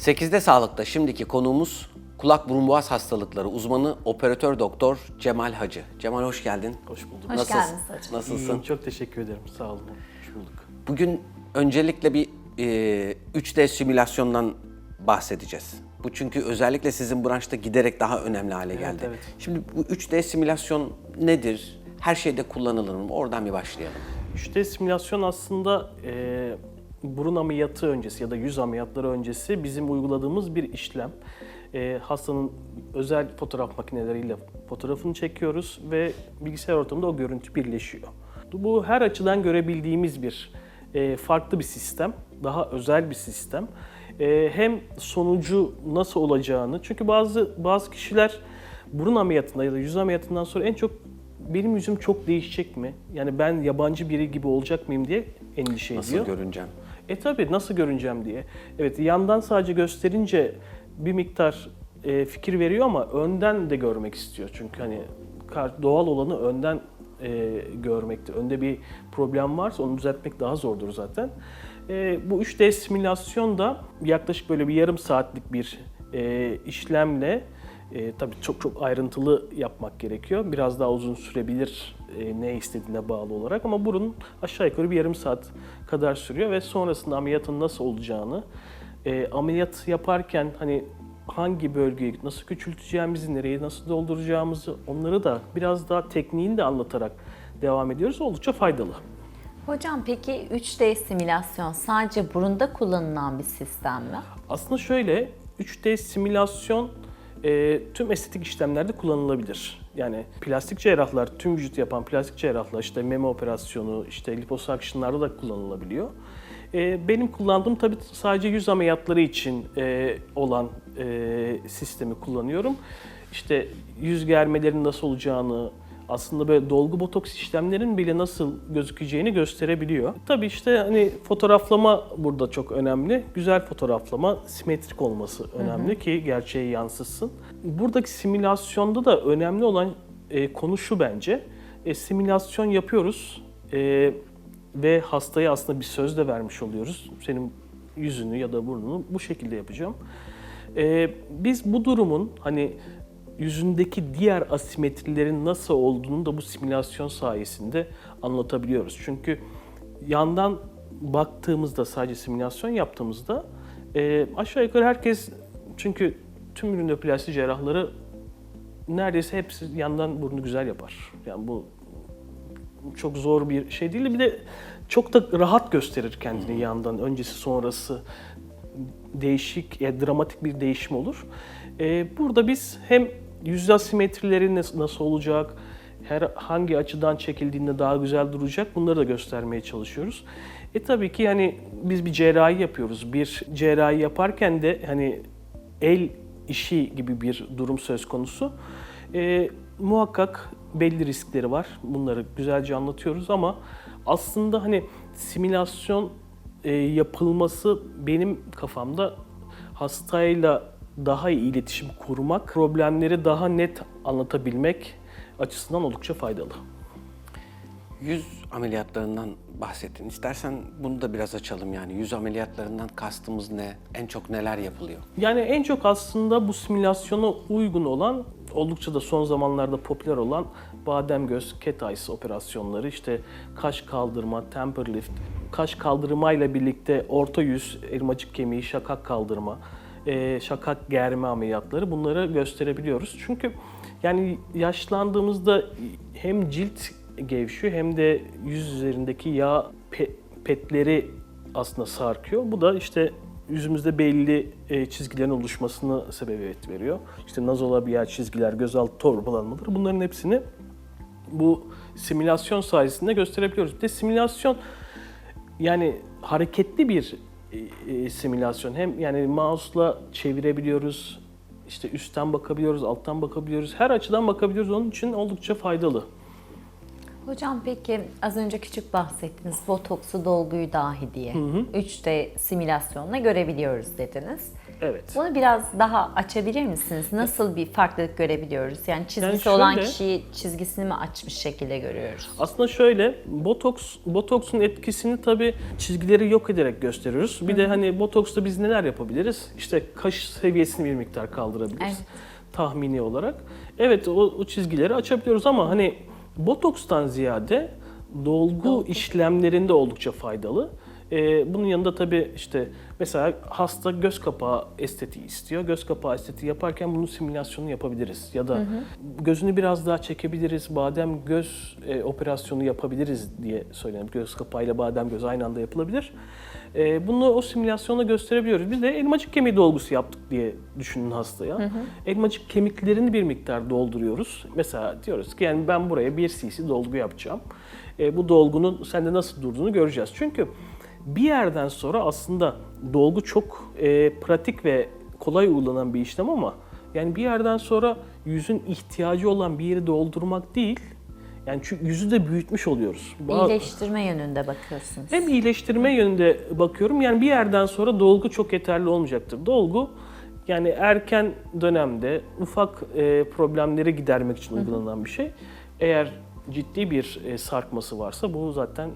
8'de Sağlık'ta şimdiki konuğumuz kulak burun boğaz hastalıkları uzmanı operatör doktor Cemal Hacı. Cemal hoş geldin. Hoş bulduk. Hoş geldiniz hocam. Nasılsın? İyiyim, çok teşekkür ederim. Sağ olun. Hoş bulduk. Bugün öncelikle bir 3D simülasyondan bahsedeceğiz. Bu çünkü özellikle sizin branşta giderek daha önemli hale geldi. Evet. Şimdi bu 3D simülasyon nedir? Her şeyde kullanılır mı? Oradan bir başlayalım. 3D simülasyon aslında burun ameliyatı öncesi ya da yüz ameliyatları öncesi bizim uyguladığımız bir işlem. Hastanın özel fotoğraf makineleriyle fotoğrafını çekiyoruz ve bilgisayar ortamında o görüntü birleşiyor. Bu her açıdan görebildiğimiz bir farklı bir sistem, daha özel bir sistem. Hem sonucu nasıl olacağını, çünkü bazı kişiler burun ameliyatında ya da yüz ameliyatından sonra en çok benim yüzüm çok değişecek mi? Yani ben yabancı biri gibi olacak mıyım diye endişe ediyor. Nasıl görüneceğim? Tabii nasıl görüneceğim diye. Evet, yandan sadece gösterince bir miktar fikir veriyor ama önden de görmek istiyor. Çünkü hani doğal olanı önden görmekte. Önde bir problem varsa onu düzeltmek daha zordur zaten. Bu 3D simülasyon da yaklaşık böyle bir yarım saatlik bir işlemle tabii çok ayrıntılı yapmak gerekiyor. Biraz daha uzun sürebilir ne istediğine bağlı olarak ama burun aşağı yukarı bir yarım saat kadar sürüyor ve sonrasında ameliyatın nasıl olacağını, ameliyat yaparken hani hangi bölgeyi nasıl küçülteceğimizi, nereyi nasıl dolduracağımızı onları da biraz daha tekniğini de anlatarak devam ediyoruz. Oldukça faydalı. Hocam peki 3D simülasyon sadece burunda kullanılan bir sistem mi? Aslında şöyle, 3D simülasyon tüm estetik işlemlerde kullanılabilir. Yani plastik cerrahlar, tüm vücut yapan plastik cerrahlar, işte meme operasyonu, işte liposuction'larda da kullanılabiliyor. Benim kullandığım tabii sadece yüz ameliyatları için olan sistemi kullanıyorum. İşte yüz germelerin nasıl olacağını, aslında böyle dolgu botoks işlemlerin bile nasıl gözükeceğini gösterebiliyor. Tabii işte hani fotoğraflama burada çok önemli. Güzel fotoğraflama, simetrik olması önemli ki gerçeği yansıtsın. Buradaki simülasyonda da önemli olan konu şu bence. Simülasyon yapıyoruz ve hastaya aslında bir söz de vermiş oluyoruz. Senin yüzünü ya da burnunu bu şekilde yapacağım. Biz bu durumun hani yüzündeki diğer asimetrilerin nasıl olduğunu da bu simülasyon sayesinde anlatabiliyoruz. Çünkü yandan baktığımızda, sadece simülasyon yaptığımızda aşağı yukarı herkes, çünkü tüm ürünoplasti cerrahları neredeyse hepsi yandan burnu güzel yapar. Yani bu çok zor bir şey değil. Bir de çok da rahat gösterir kendini yandan. Öncesi sonrası değişik, dramatik bir değişim olur. Burada biz hem yüz asimetrileri nasıl olacak, hangi açıdan çekildiğinde daha güzel duracak, bunları da göstermeye çalışıyoruz. Tabii ki hani biz bir cerrahi yapıyoruz. Bir cerrahi yaparken de hani el işi gibi bir durum söz konusu. Muhakkak belli riskleri var. Bunları güzelce anlatıyoruz ama aslında hani simülasyon yapılması benim kafamda hastayla daha iyi iletişim kurmak, problemleri daha net anlatabilmek açısından oldukça faydalı. Yüz ameliyatlarından bahsettin. İstersen bunu da biraz açalım yani. Yüz ameliyatlarından kastımız ne? En çok neler yapılıyor? Yani en çok aslında bu simülasyona uygun olan, oldukça da son zamanlarda popüler olan badem göz, cat eyes operasyonları, işte kaş kaldırma, temper lift, kaş kaldırmayla birlikte orta yüz, elmacık kemiği, şakak kaldırma, şakak germe ameliyatları, bunları gösterebiliyoruz. Çünkü yani yaşlandığımızda hem cilt gevşiyor hem de yüz üzerindeki yağ petleri aslında sarkıyor. Bu da işte yüzümüzde belli çizgilerin oluşmasına sebebiyet veriyor. İşte nazolabial çizgiler, gözaltı torbalanmaları, bunların hepsini bu simülasyon sayesinde gösterebiliyoruz. Bir de simülasyon yani hareketli bir simülasyon. Hem yani mouse'la çevirebiliyoruz, işte üstten bakabiliyoruz, alttan bakabiliyoruz, her açıdan bakabiliyoruz. Onun için oldukça faydalı. Hocam peki az önce küçük bahsettiniz botoksu dolguyu dahi diye. 3D simülasyonla görebiliyoruz dediniz. Evet. Bunu biraz daha açabilir misiniz? Nasıl bir farklılık görebiliyoruz? Yani çizgisi Yani olan şöyle- kişiyi çizgisini mi açmış şekilde görüyoruz? Aslında şöyle, botoksun etkisini tabii çizgileri yok ederek gösteriyoruz. Bir de hani botoksta biz neler yapabiliriz? İşte kaş seviyesini bir miktar kaldırabiliriz. Evet. Tahmini olarak. Evet, o çizgileri açabiliyoruz ama hani botokstan ziyade dolgu işlemlerinde oldukça faydalı. Bunun yanında tabii işte mesela hasta göz kapağı estetiği istiyor. Göz kapağı estetiği yaparken bunun simülasyonunu yapabiliriz. Ya da gözünü biraz daha çekebiliriz. Badem göz operasyonu yapabiliriz diye söyledim. Göz kapağıyla badem göz aynı anda yapılabilir. Bunu o simülasyonla gösterebiliyoruz. Biz de elmacık kemiği dolgusu yaptık diye düşünün hastaya. Elmacık kemiklerini bir miktar dolduruyoruz. Mesela diyoruz ki yani ben buraya 1 cc dolgu yapacağım. Bu dolgunun sende nasıl durduğunu göreceğiz. Çünkü bir yerden sonra aslında dolgu çok pratik ve kolay uygulanan bir işlem ama yani bir yerden sonra yüzün ihtiyacı olan bir yeri doldurmak değil, yani çünkü yüzü de büyütmüş oluyoruz. İyileştirme yönünde bakıyorsunuz. Hem iyileştirme yönünde bakıyorum, yani bir yerden sonra dolgu çok yeterli olmayacaktır. Dolgu yani erken dönemde ufak problemleri gidermek için uygulanan bir şey. Eğer ciddi bir sarkması varsa bu zaten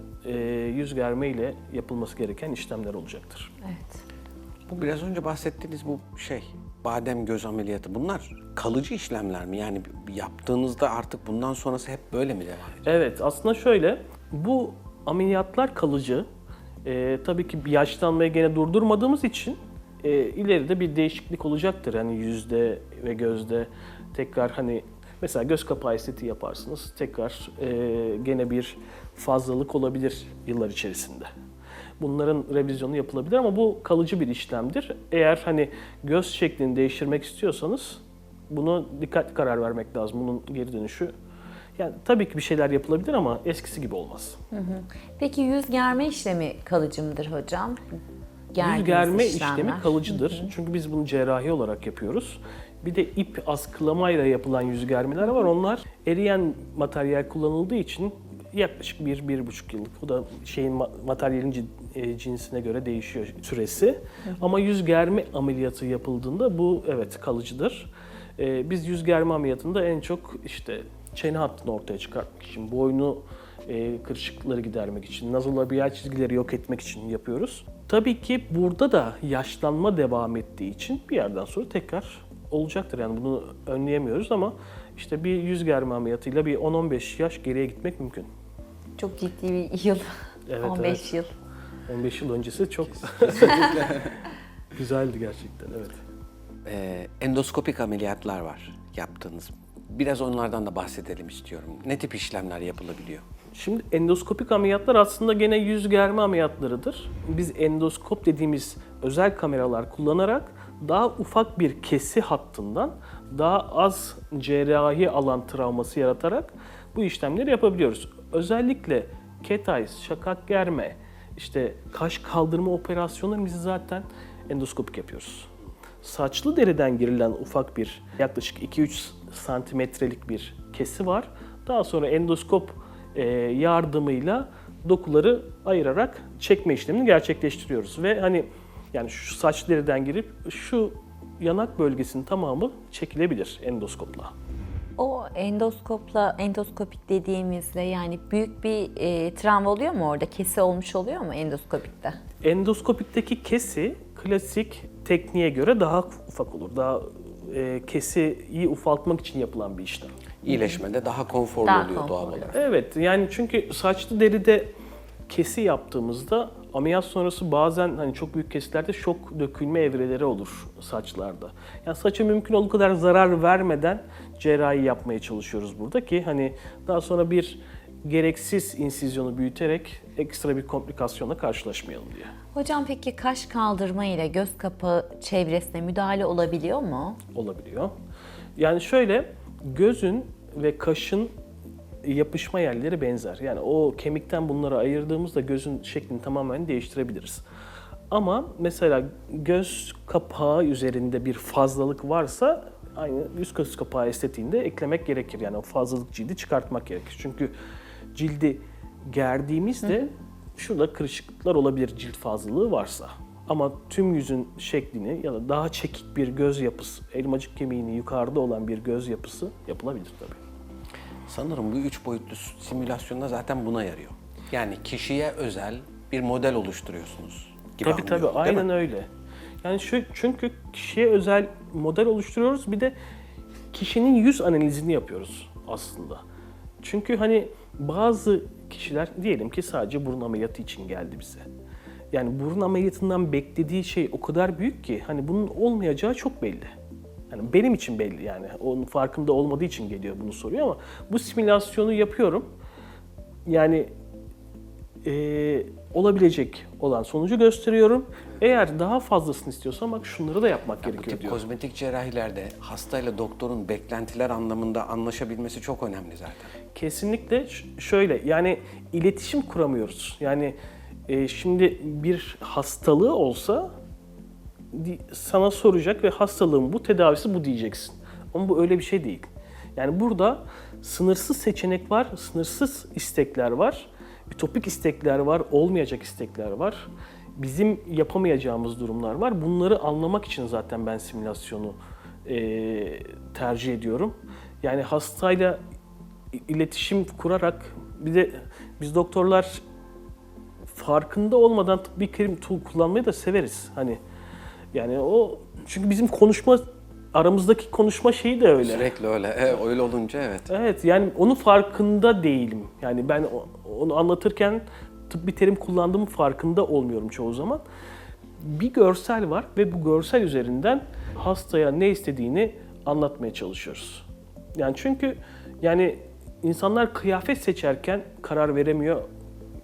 yüz germe ile yapılması gereken işlemler olacaktır. Evet. Bu biraz önce bahsettiğiniz bu badem göz ameliyatı, bunlar kalıcı işlemler mi? Yani yaptığınızda artık bundan sonrası hep böyle mi devam ediyor? Evet, aslında şöyle, bu ameliyatlar kalıcı. Tabii ki bir yaşlanmayı gene durdurmadığımız için ileride bir değişiklik olacaktır. Yani yüzde ve gözde tekrar hani mesela göz kapağı estetiği yaparsınız, tekrar gene bir fazlalık olabilir yıllar içerisinde. Bunların revizyonu yapılabilir ama bu kalıcı bir işlemdir. Eğer hani göz şeklini değiştirmek istiyorsanız bunu dikkatli karar vermek lazım. Bunun geri dönüşü, yani tabii ki bir şeyler yapılabilir ama eskisi gibi olmaz. Peki yüz germe işlemi kalıcı mıdır hocam? Yüz Gerdiğiniz germe işlemler. işlemi kalıcıdır. Çünkü biz bunu cerrahi olarak yapıyoruz. Bir de ip askılamayla yapılan yüz germeler var. Onlar eriyen materyal kullanıldığı için yaklaşık 1-1,5 yıllık. O da materyalin cinsine göre değişiyor süresi. Ama yüz germe ameliyatı yapıldığında bu evet kalıcıdır. Biz yüz germe ameliyatında en çok işte çene hattını ortaya çıkartmak için, boynu kırışıklıkları gidermek için, nazolabiyal çizgileri yok etmek için yapıyoruz. Tabii ki burada da yaşlanma devam ettiği için bir yerden sonra tekrar olacaktır. Yani bunu önleyemiyoruz ama işte bir yüz germe ameliyatıyla bir 10-15 yaş geriye gitmek mümkün. Çok ciddi bir yıl. Evet, 15 yıl. 15 yıl öncesi çok güzeldi gerçekten, evet. Endoskopik ameliyatlar var yaptığınız. Biraz onlardan da bahsedelim istiyorum. Ne tip işlemler yapılabiliyor? Şimdi endoskopik ameliyatlar aslında gene yüz germe ameliyatlarıdır. Biz endoskop dediğimiz özel kameralar kullanarak daha ufak bir kesi hattından daha az cerrahi alan travması yaratarak bu işlemleri yapabiliyoruz. Özellikle cat eyes, şakak germe, işte kaş kaldırma operasyonlarımızı zaten endoskopik yapıyoruz. Saçlı deriden girilen ufak bir yaklaşık 2-3 santimetrelik bir kesi var. Daha sonra endoskop yardımıyla dokuları ayırarak çekme işlemini gerçekleştiriyoruz. Ve hani yani şu saç deriden girip şu yanak bölgesinin tamamı çekilebilir endoskopla. O endoskopik dediğimizde yani büyük bir travma oluyor mu orada? Kesi olmuş oluyor mu endoskopikte? Endoskopikteki kesi klasik tekniğe göre daha ufak olur. Daha kesiyi ufaltmak için yapılan bir işlem. İyileşmede daha konforlu Daha oluyor doğal konforlu. olarak. Evet, yani çünkü saçlı deride kesi yaptığımızda ameliyat sonrası bazen hani çok büyük kesilerde şok dökülme evreleri olur saçlarda. Yani saça mümkün olduğu kadar zarar vermeden cerrahi yapmaya çalışıyoruz burada ki hani daha sonra bir gereksiz insizyonu büyüterek ekstra bir komplikasyonla karşılaşmayalım diye. Hocam peki kaş kaldırma ile göz kapağı çevresine müdahale olabiliyor mu? Olabiliyor. Yani şöyle, gözün ve kaşın yapışma yerleri benzer. Yani o kemikten bunları ayırdığımızda gözün şeklini tamamen değiştirebiliriz. Ama mesela göz kapağı üzerinde bir fazlalık varsa aynı göz kapağı estetiğinde eklemek gerekir. Yani o fazlalık cildi çıkartmak gerekir. Çünkü cildi gerdiğimizde şurada kırışıklıklar olabilir cilt fazlalığı varsa. Ama tüm yüzün şeklini ya da daha çekik bir göz yapısı, elmacık kemiğinin yukarıda olan bir göz yapısı yapılabilir tabii. Sanırım bu 3 boyutlu simülasyonda zaten buna yarıyor. Yani kişiye özel bir model oluşturuyorsunuz gibi Tabii anlıyorum, değil aynen mi? öyle. Yani çünkü kişiye özel model oluşturuyoruz, bir de kişinin yüz analizini yapıyoruz aslında. Çünkü hani bazı kişiler diyelim ki sadece burun ameliyatı için geldi bize. Yani burun ameliyatından beklediği şey o kadar büyük ki hani bunun olmayacağı çok belli. Yani benim için belli, yani onun farkında olmadığı için geliyor bunu soruyor, ama bu simülasyonu yapıyorum. Yani olabilecek olan sonucu gösteriyorum. Eğer daha fazlasını istiyorsan bak şunları da yapmak Bu gerekiyor tip diyor. kozmetik cerrahilerde hastayla doktorun beklentiler anlamında anlaşabilmesi çok önemli zaten. Kesinlikle şöyle, yani iletişim kuramıyoruz. Yani şimdi bir hastalığı olsa sana soracak ve hastalığın bu, tedavisi bu diyeceksin. Ama bu öyle bir şey değil. Yani burada sınırsız seçenek var, sınırsız istekler var, ütopik istekler var, olmayacak istekler var. Bizim yapamayacağımız durumlar var. Bunları anlamak için zaten ben simülasyonu tercih ediyorum. Yani hastayla iletişim kurarak, bir de biz doktorlar farkında olmadan tıbbi terim kullanmayı da severiz. Hani yani o, çünkü bizim aramızdaki konuşma şeyi de öyle. Sürekli öyle. Öyle olunca evet. Evet, yani onun farkında değilim. Yani ben onu anlatırken tıbbi terim kullandığımın farkında olmuyorum çoğu zaman. Bir görsel var ve bu görsel üzerinden hastaya ne istediğini anlatmaya çalışıyoruz. Yani çünkü yani insanlar kıyafet seçerken karar veremiyor.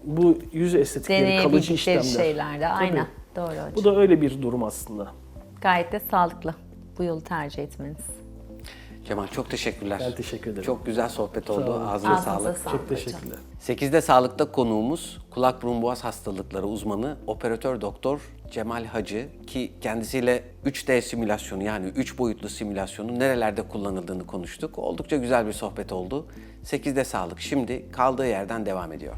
Bu yüz estetikleri, kalıcı işlemler. şeylerde. Aynen. Doğru hocam. Bu da öyle bir durum aslında. Gayet de sağlıklı bu yolu tercih etmeniz. Cemal çok teşekkürler. Ben teşekkür ederim. Çok güzel sohbet oldu. Sağ olun. Ağzına Ağzınıza sağlık. sağlık. Çok teşekkürler. 8'de Sağlık'ta konuğumuz kulak burun boğaz hastalıkları uzmanı operatör doktor Cemal Hacı, ki kendisiyle 3D simülasyonu, yani 3 boyutlu simülasyonu nerelerde kullanıldığını konuştuk. Oldukça güzel bir sohbet oldu. 8'de Sağlık şimdi kaldığı yerden devam ediyor.